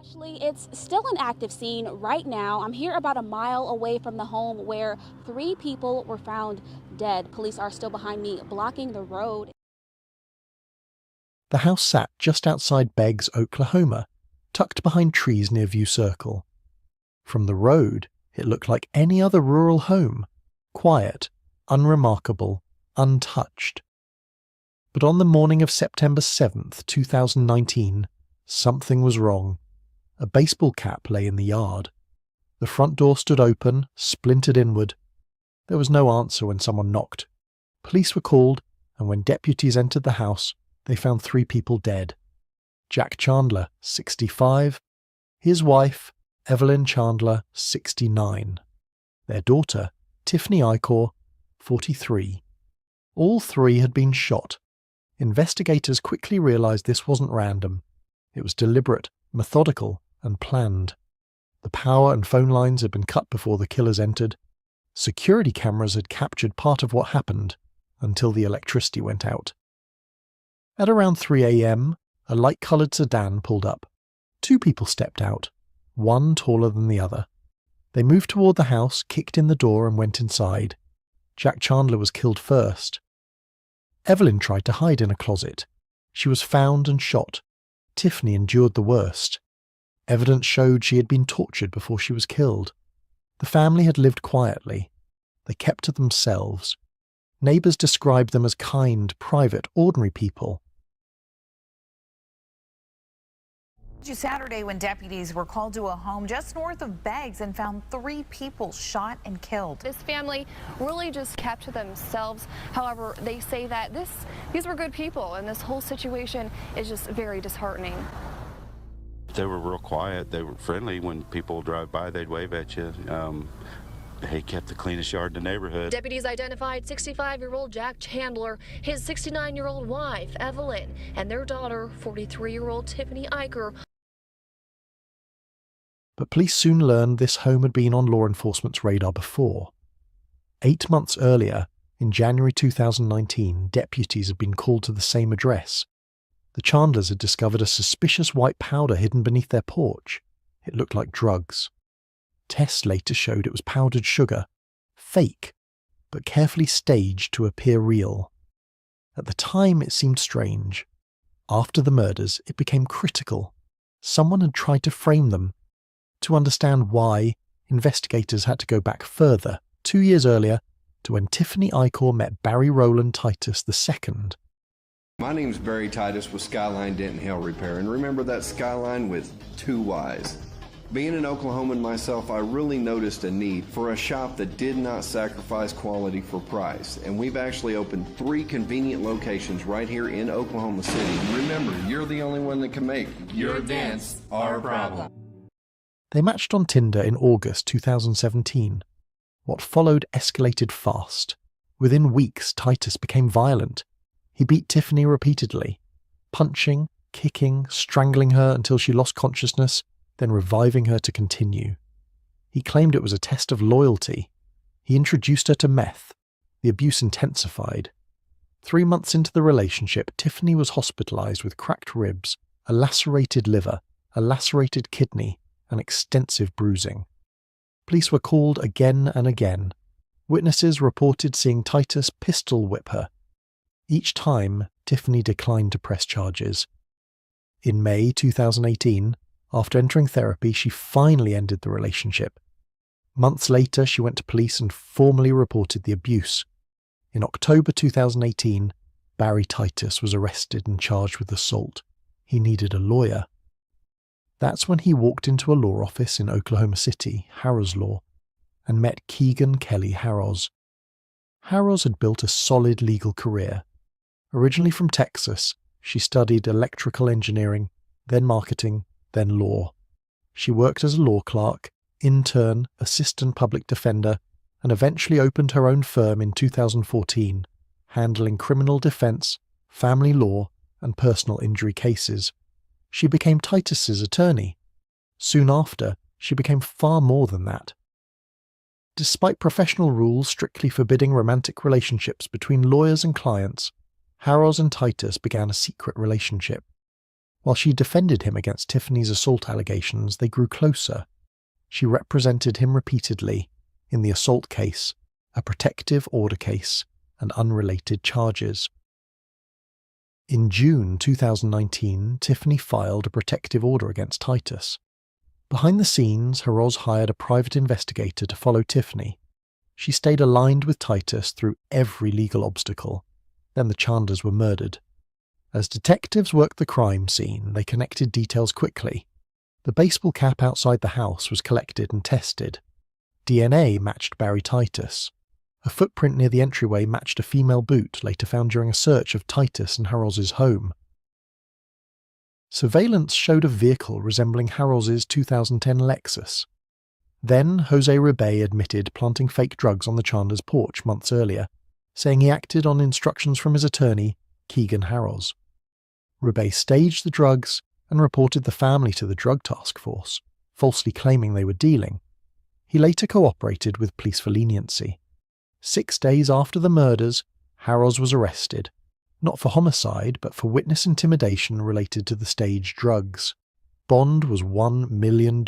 Ashley, it's still an active scene right now. I'm here about a mile away from the home where three people were found dead. Police are still behind me, blocking the road. The house sat just outside Beggs, Oklahoma, tucked behind trees near View Circle. From the road, it looked like any other rural home, quiet, unremarkable, untouched. But on the morning of September 7th, 2019, something was wrong. A baseball cap lay in the yard. The front door stood open, splintered inward. There was no answer when someone knocked. Police were called, and when deputies entered the house, they found three people dead. Jack Chandler, 65, his wife, Evelyn Chandler, 69, their daughter, Tiffany Icor, 43. All three had been shot. Investigators quickly realized this wasn't random. It was deliberate, methodical, and planned. The power and phone lines had been cut before the killers entered. Security cameras had captured part of what happened until the electricity went out. At around 3 a.m., a light-coloured sedan pulled up. Two people stepped out, one taller than the other. They moved toward the house, kicked in the door, and went inside. Jack Chandler was killed first. Evelyn tried to hide in a closet. She was found and shot. Tiffany endured the worst. Evidence showed she had been tortured before she was killed. The family had lived quietly. They kept to themselves. Neighbours described them as kind, private, ordinary people. Saturday when deputies were called to a home just north of Beggs and found three people shot and killed. This family really just kept to themselves. However, they say that these were good people, and this whole situation is just very disheartening. They were real quiet. They were friendly. When people drive by, they'd wave at you. They kept the cleanest yard in the neighborhood. Deputies identified 65-year-old Jack Chandler, his 69-year-old wife, Evelyn, and their daughter, 43-year-old Tiffany Icor. But police soon learned this home had been on law enforcement's radar before. 8 months earlier, in January 2019, deputies had been called to the same address. The Chandlers had discovered a suspicious white powder hidden beneath their porch. It looked like drugs. Tests later showed it was powdered sugar, fake, but carefully staged to appear real. At the time, it seemed strange. After the murders, it became critical. Someone had tried to frame them. To understand why, investigators had to go back further, 2 years earlier, to when Tiffany Icor met Barry Rowland Titus II. My name's Barry Titus with Skyline Dent and Hail Repair, and remember that Skyline with 2 Ys. Being an Oklahoman myself, I really noticed a need for a shop that did not sacrifice quality for price, and we've actually opened 3 convenient locations right here in Oklahoma City. Remember, you're the only one that can make your dents our problem. They matched on Tinder in August 2017. What followed escalated fast. Within weeks, Titus became violent. He beat Tiffany repeatedly, punching, kicking, strangling her until she lost consciousness, then reviving her to continue. He claimed it was a test of loyalty. He introduced her to meth. The abuse intensified. 3 months into the relationship, Tiffany was hospitalized with cracked ribs, a lacerated liver, a lacerated kidney, and extensive bruising. Police were called again and again. Witnesses reported seeing Titus pistol whip her. Each time, Tiffany declined to press charges. In May 2018, after entering therapy, she finally ended the relationship. Months later, she went to police and formally reported the abuse. In October 2018, Barry Titus was arrested and charged with assault. He needed a lawyer. That's when he walked into a law office in Oklahoma City, Harroz Law, and met Keegan Kelly Harroz. Harroz had built a solid legal career. Originally from Texas, she studied electrical engineering, then marketing, then law. She worked as a law clerk, intern, assistant public defender, and eventually opened her own firm in 2014, handling criminal defense, family law, and personal injury cases. She became Titus's attorney. Soon after, she became far more than that. Despite professional rules strictly forbidding romantic relationships between lawyers and clients, Harroz and Titus began a secret relationship. While she defended him against Tiffany's assault allegations, they grew closer. She represented him repeatedly in the assault case, a protective order case, and unrelated charges. In June 2019, Tiffany filed a protective order against Titus. Behind the scenes, Haroz hired a private investigator to follow Tiffany. She stayed aligned with Titus through every legal obstacle. Then the Chandlers were murdered. As detectives worked the crime scene, they connected details quickly. The baseball cap outside the house was collected and tested. DNA matched Barry Titus. A footprint near the entryway matched a female boot later found during a search of Titus and Harroz's home. Surveillance showed a vehicle resembling Harroz's 2010 Lexus. Then Jose Rebay admitted planting fake drugs on the Chandlers' porch months earlier, saying he acted on instructions from his attorney, Keegan Harroz. Rebay staged the drugs and reported the family to the drug task force, falsely claiming they were dealing. He later cooperated with police for leniency. 6 days after the murders, Harroz was arrested, not for homicide but for witness intimidation related to the staged drugs. Bond was $1 million.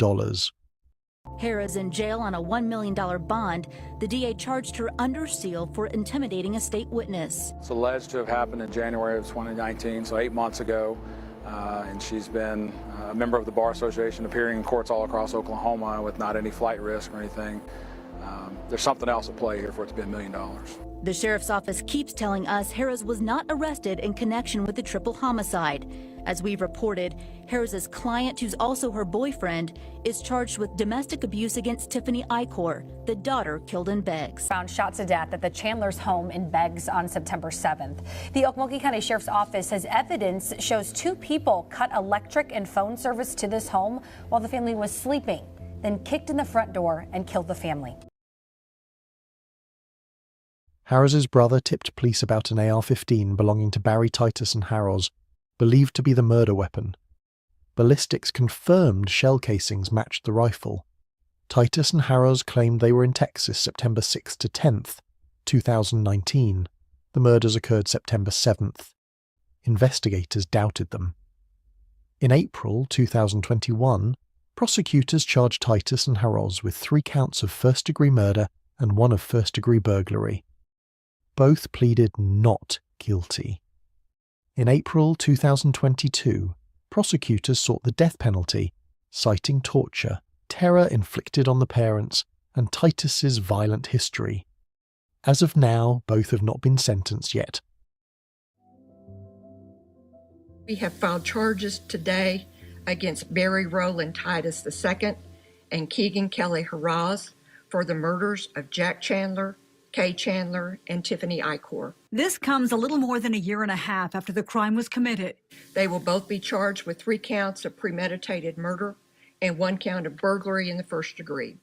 Harroz in jail on a $1 million bond. The DA charged her under seal for intimidating a state witness. It's alleged to have happened in January of 2019, so 8 months ago. And she's been a member of the Bar Association, appearing in courts all across Oklahoma with not any flight risk or anything. There's something else at play here for it to be $1 million. The sheriff's office keeps telling us Harroz was not arrested in connection with the triple homicide. As we've reported, Harroz's client, who's also her boyfriend, is charged with domestic abuse against Tiffany Icor, the daughter killed in Beggs. Found shot to death at the Chandlers' home in Beggs on September 7th. The Okmulgee County Sheriff's Office says evidence shows 2 people cut electric and phone service to this home while the family was sleeping, then kicked in the front door and killed the family. Harroz's brother tipped police about an AR-15 belonging to Barry Titus and Harroz, believed to be the murder weapon. Ballistics confirmed shell casings matched the rifle. Titus and Harroz claimed they were in Texas September 6th to 10th, 2019. The murders occurred September 7th. Investigators doubted them. In April 2021, prosecutors charged Titus and Harroz with 3 counts of first-degree murder and 1 of first-degree burglary. Both pleaded not guilty. In April 2022, prosecutors sought the death penalty, citing torture, terror inflicted on the parents, and Titus's violent history. As of now, both have not been sentenced yet. We have filed charges today against Barry Roland Titus II and Keegan Kelly Harroz for the murders of Jack Chandler, Kay Chandler, and Tiffany Icor. This comes a little more than a year and a half after the crime was committed. They will both be charged with 3 counts of premeditated murder and 1 count of burglary in the first degree.